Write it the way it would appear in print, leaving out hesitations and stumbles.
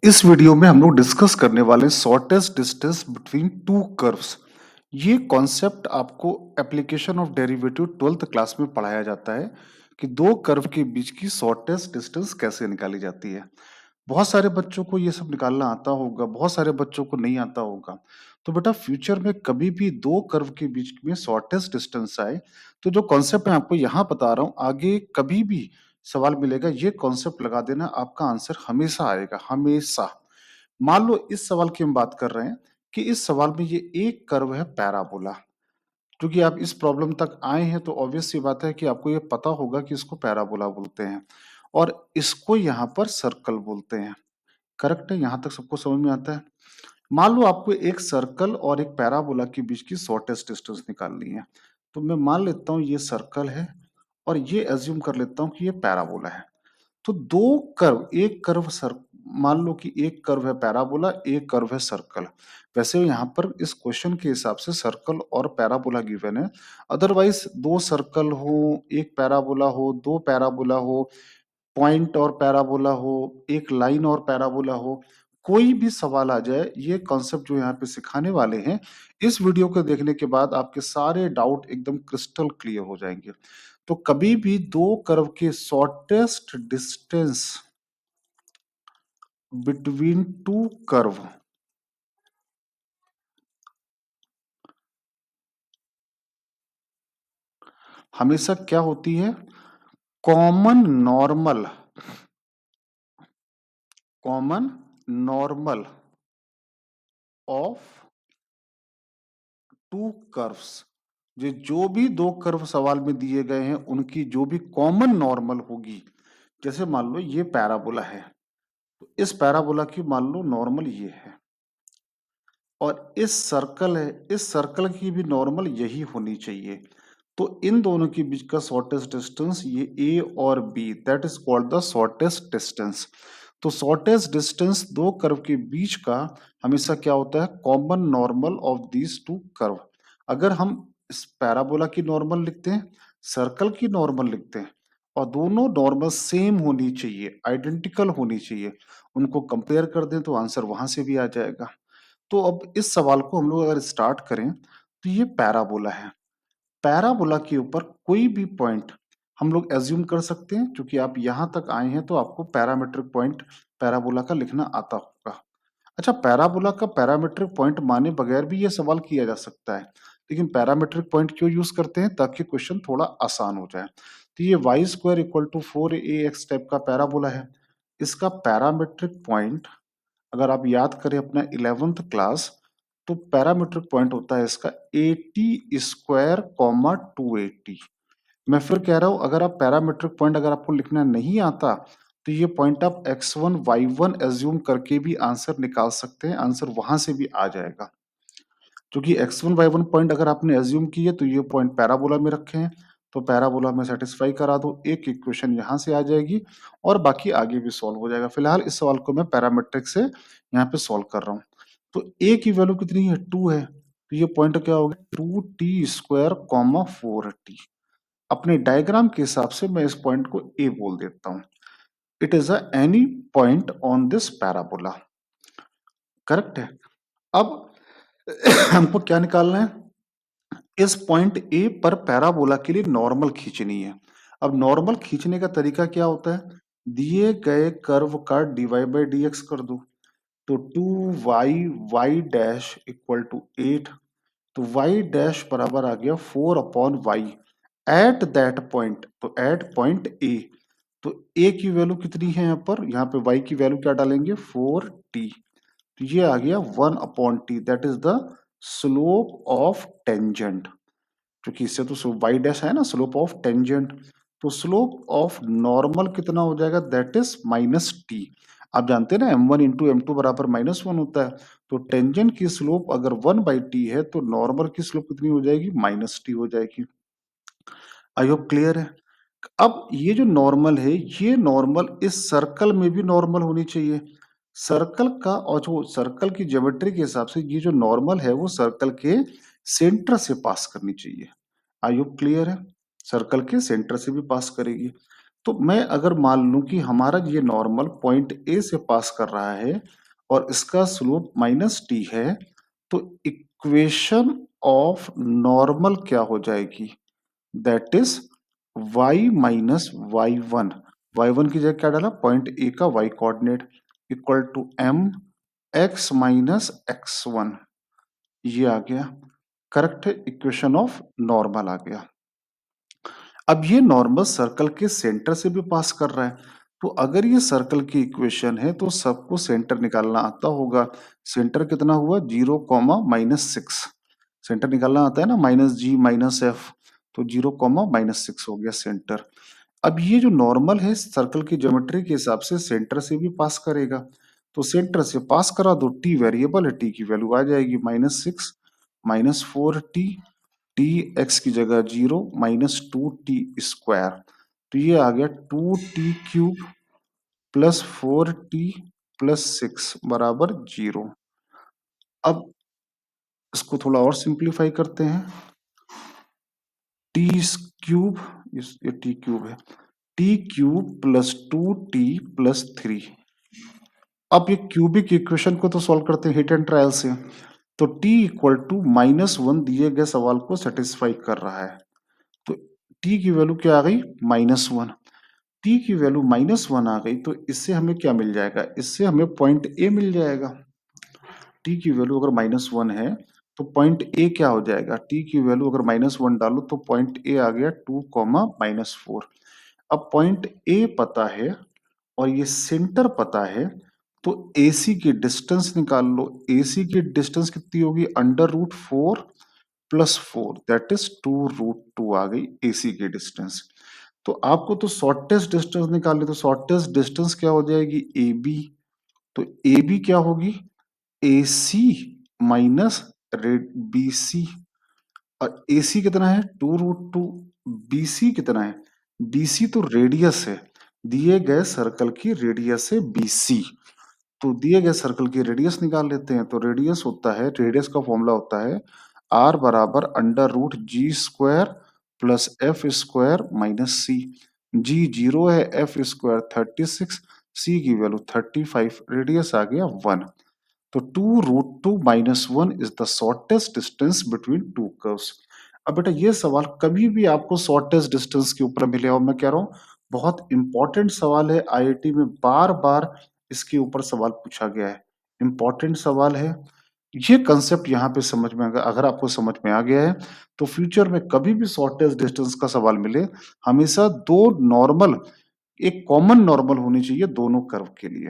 इस वीडियो में हम लोग डिस्कस करने वाले shortest distance between two curves. ये कॉन्सेप्ट आपको application of derivative 12th class में पढ़ाया जाता है कि दो कर्व के बीच की शॉर्टेस्ट डिस्टेंस कैसे निकाली जाती है। बहुत सारे बच्चों को ये सब निकालना आता होगा, बहुत सारे बच्चों को नहीं आता होगा। तो बेटा फ्यूचर में कभी भी दो कर्व के बीच में शॉर्टेस्ट डिस्टेंस आए तो जो कॉन्सेप्ट मैं आपको यहाँ बता रहा हूँ, आगे कभी भी सवाल मिलेगा ये कॉन्सेप्ट लगा देना, आपका आंसर हमेशा आएगा, हमेशा। मान लो इस सवाल की हम बात कर रहे हैं कि इस सवाल में ये एक कर्व है पैराबोला। क्योंकि आप इस प्रॉब्लम तक आए हैं तो ऑब्वियस सी बात है कि आपको ये पता होगा कि इसको पैराबोला बोलते हैं और इसको यहाँ पर सर्कल बोलते हैं। करेक्ट है? यहाँ तक सबको समझ में आता है। मान लो आपको एक सर्कल और एक पैराबोला के बीच की शॉर्टेस्ट डिस्टेंस निकालनी है। तो मैं मान लेता हूँ ये सर्कल है और ये एज्यूम कर लेता हूँ कि ये पैराबोला है। तो दो कर्व, एक कर्व सर, मान लो कि एक कर्व है पैराबोला, एक कर्व है सर्कल। वैसे यहाँ पर इस क्वेश्चन के हिसाब से सर्कल और पैराबोला गिवन है। अदरवाइज दो सर्कल हो, एक पैराबोला हो, दो पैराबोला हो, पॉइंट और पैराबोला हो, एक लाइन और पैराबोला हो, कोई भी सवाल आ जाए, ये कॉन्सेप्ट जो यहाँ पे सिखाने वाले हैं, इस वीडियो को देखने के बाद आपके सारे डाउट एकदम क्रिस्टल क्लियर हो जाएंगे। तो कभी भी दो कर्व के shortest distance between two curve हमेशा क्या होती है? Common normal, common normal of to curves. ये जो भी दो कर्व सवाल में दिए गए हैं उनकी जो भी कॉमन नॉर्मल होगी, जैसे मान लो ये पैराबोला है तो इस पैराबोला की मान लो नॉर्मल ये है और इस सर्कल है, इस सर्कल की भी नॉर्मल यही होनी चाहिए। तो इन दोनों के बीच का शॉर्टेस्ट डिस्टेंस ये ए और B, that is called the shortest distance. तो शॉर्टेस्ट डिस्टेंस दो कर्व के बीच का हमेशा क्या होता है? Common normal of these two curve. अगर हम इस पैराबोला की नॉर्मल लिखते हैं, सर्कल की नॉर्मल लिखते हैं और दोनों नॉर्मल सेम होनी चाहिए, आइडेंटिकल होनी चाहिए, उनको कंपेयर कर दें तो आंसर वहां से भी आ जाएगा। तो अब इस सवाल को हम लोग अगर स्टार्ट करें तो ये पैराबोला है। पैराबोला के ऊपर कोई भी पॉइंट हम लोग एज्यूम कर सकते हैं, क्योंकि आप यहां तक आए हैं तो आपको पैरामेट्रिक पॉइंट पैराबोला का लिखना आता होगा। अच्छा, पैराबोला का पैरामेट्रिक पॉइंट माने बगैर भी ये सवाल किया जा सकता है, लेकिन पैरामेट्रिक पॉइंट क्यों यूज करते हैं? ताकि क्वेश्चन थोड़ा आसान हो जाए। तो ये Y square equal to 4ax type का पैराबोला है। इसका पैरामेट्रिक पॉइंट अगर आप याद करें अपना 11th क्लास, तो पैरामीट्रिक पॉइंट होता है इसका 80 स्क्वायर कॉमा 280। मैं फिर कह रहा हूं, अगर आप पैरामीट्रिक पॉइंट अगर आपको लिखना नहीं आता तो ये पॉइंट आप x1 y1 एज्यूम करके भी आंसर निकाल सकते हैं, आंसर वहां से भी आ जाएगा। क्योंकि x1 y1 पॉइंट अगर आपने एज्यूम किए तो ये पॉइंट पैराबोला में रखे हैं, तो पैराबोला में सेटिस्फाई करा दो, एक इक्वेशन यहाँ से आ जाएगी और बाकी आगे भी सॉल्व हो जाएगा। फिलहाल इस सवाल को मैं पैरामेट्रिक से यहाँ पे सॉल्व कर रहा हूँ। तो a की वैल्यू कितनी है? 2 है, तो ये पॉइंट क्या हो गया? 2t square comma 4t। अपने डायग्राम के हिसाब से मैं इस पॉइंट को a बोल देता हूँ। It is a any point on this parabola. Correct है? अब हमको क्या निकालना है? इस पॉइंट ए पर पैराबोला के लिए नॉर्मल खींचनी है। अब नॉर्मल खींचने का तरीका क्या होता है? दिए गए कर्व का dy बाई डी एक्स कर दो। तो 2y y dash equal to 8, तो y डैश बराबर आ गया 4 upon Y at that point, तो एट पॉइंट ए। तो a की वैल्यू कितनी है? यहाँ पर, यहाँ पे y की वैल्यू क्या डालेंगे? 4t। तो ये आ गया 1 upon T, that is the slope of tangent. क्योंकि इससे तो वाई डैश है ना, स्लोप ऑफ टेंजेंट। तो स्लोप ऑफ नॉर्मल कितना हो जाएगा? That is minus T. आप जानते हैं ना M one into M two बराबर -1 होता है। तो टेंजेंट की स्लोप अगर 1/t है तो नॉर्मल की स्लोप कितनी हो जाएगी? -t हो जाएगी। आई होप क्लियर है। अब ये जो नॉर्मल है, ये नॉर्मल इस सर्कल में भी नॉर्मल होनी चाहिए। सर्कल का, और जो सर्कल की ज्योमेट्री के हिसाब से ये जो नॉर्मल है वो सर्कल के सेंटर से पास करनी चाहिए। आई होप क्लियर है? सर्कल के सेंटर से भी पास करेगी। तो मैं अगर मान लूं कि हमारा ये नॉर्मल पॉइंट ए से पास कर रहा है और इसका स्लोप माइनस टी है, तो इक्वेशन ऑफ नॉर्मल क्या हो जाएगी? That is y minus Y one. Y one की जगह क्या डाला? पॉइंट ए का y coordinate equal to m x minus X one. ये आ गया, करेक्ट है, इक्वेशन ऑफ नॉर्मल आ गया। अब ये नॉर्मल सर्कल के सेंटर से भी पास कर रहा है, तो अगर ये सर्कल की इक्वेशन है तो सबको सेंटर निकालना आता होगा। सेंटर कितना हुआ? 0, -6। सेंटर निकालना आता है ना, -g-f, तो 0, -6 हो गया सेंटर। अब ये जो नॉर्मल है सर्कल की ज्योमेट्री के हिसाब से सेंटर से भी पास करेगा, तो सेंटर से पास करा दो, टी वेरिएबल है, टी की वैल्यू आ जाएगी -6 -4t, टी एक्स की जगह 0 -2t²। तो ये आ गया 2t³ प्लस 4t प्लस 6 बराबर 0। अब इसको थोड़ा और सिंप्लीफाई करते हैं। t³ ये t³ है, t³ प्लस 2t+3। अब ये क्यूबिक इक्वेशन को तो सॉल्व करते हैं हिट एंड ट्रायल से, तो t इक्वल टू -1 दिए गए सवाल को सेटिस्फाई कर रहा है। तो t की वैल्यू क्या आ गई? -1। t की वैल्यू -1 आ गई, तो इससे हमें क्या मिल जाएगा? इससे हमें पॉइंट ए मिल जाएगा। t की वैल्यू अगर -1 है तो पॉइंट ए क्या हो जाएगा? t की वैल्यू अगर -1 डालो तो पॉइंट ए आ गया 2, -4। अब पॉइंट ए पता है और ये सेंटर पता है, तो AC की डिस्टेंस निकाल लो। AC की डिस्टेंस कितनी होगी? √4 + 4 दैट इज 2√2 आ गई AC की डिस्टेंस। तो आपको तो शॉर्टेस्ट डिस्टेंस निकालनी, तो शॉर्टेस्ट डिस्टेंस क्या हो जाएगी? AB। तो AB क्या होगी? AC minus BC। और AC कितना है? 2√2। BC कितना है? BC तो रेडियस है, दिए गए सर्कल की रेडियस है BC। तो दिए गए सर्कल की रेडियस निकाल लेते हैं। तो रेडियस होता है, रेडियस का फॉर्मूला होता है r बराबर √g² plus f² - c। g 0 है, f² 36, c की वैल्यू 35, रेडियस आ गया 1। तो 2√2 - 1 is the shortest distance between two curves. अब बेटा ये सवाल कभी भी आपको शॉर्टेस्ट डिस्टेंस के ऊपर मिले, और मैं कह रहा हूँ बहुत इंपॉर्टेंट सवाल है, आईआईटी में बार बार इसके ऊपर सवाल पूछा गया है, इंपॉर्टेंट सवाल है। ये कंसेप्ट यहाँ पे समझ में अगर आपको समझ में आ गया है, तो फ्यूचर में कभी भी शॉर्टेस्ट डिस्टेंस का सवाल मिले, हमेशा दो नॉर्मल, एक कॉमन नॉर्मल होनी चाहिए दोनों कर्व के लिए।